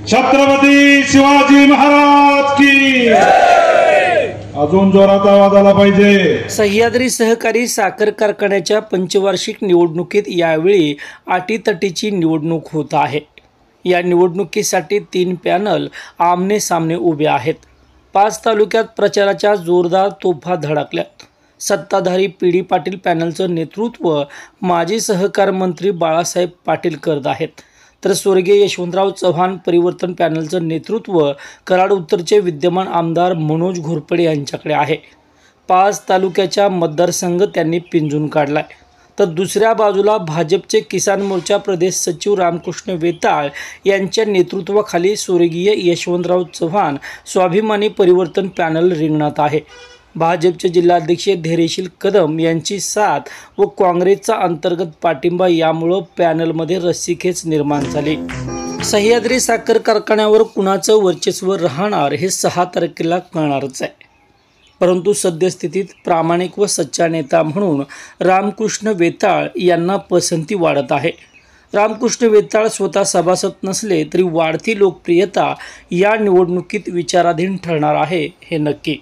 छत्रपती शिवाजी महाराज की अजून जोरात आवाज आला पाहिजे। सह्याद्री सहकारी साखर कारखान्याच्या पंचवार्षिक निवडणुकीत यावेळी अटीतटीची निवडणूक होत आहे। या निवडणुकीसाठी 3 पॅनल आमने सामने उभे आहेत। 5 तालुक्यात प्रचाराच्या जोरदार तोफा धडकल्यात। सत्ताधारी पीडी पाटील पॅनलचं नेतृत्व माजी सहकार मंत्री बाळासाहेब पाटील करत आहेत, तर स्वर्गीय यशवंतराव चव्हाण परिवर्तन पॅनलचं नेतृत्व कराड उत्तरचे विद्यमान आमदार मनोज घोरपडे यांच्याकडे आहे। 5 तालुक्याच्या मतदारसंघ त्यांनी पिंजून काढलाय, तर दुसऱ्या बाजूला भाजपचे किसान मोर्चा प्रदेश सचिव रामकृष्ण वेताळ यांच्या नेतृत्वाखाली स्वर्गीय यशवंतराव चव्हाण स्वाभिमानी परिवर्तन पॅनल रिंगणात आहे। भाजपचे जिल्हाध्यक्ष धैर्यशील कदम यांची साथ व काँग्रेसचा अंतर्गत पाठिंबा यामुळे पॅनलमध्ये रस्सीखेच निर्माण झाली। सह्याद्री साखर कारखान्यावर कुणाचं वर्चस्व राहणार हे 6 तारखेला कळणारच आहे, परंतु सद्यस्थितीत प्रामाणिक व सच्चा नेता म्हणून रामकृष्ण वेताळ यांना पसंती वाढत आहे। रामकृष्ण वेताळ स्वतः सभासद नसले तरी वाढती लोकप्रियता या निवडणुकीत विचाराधीन ठरणार आहे हे नक्की।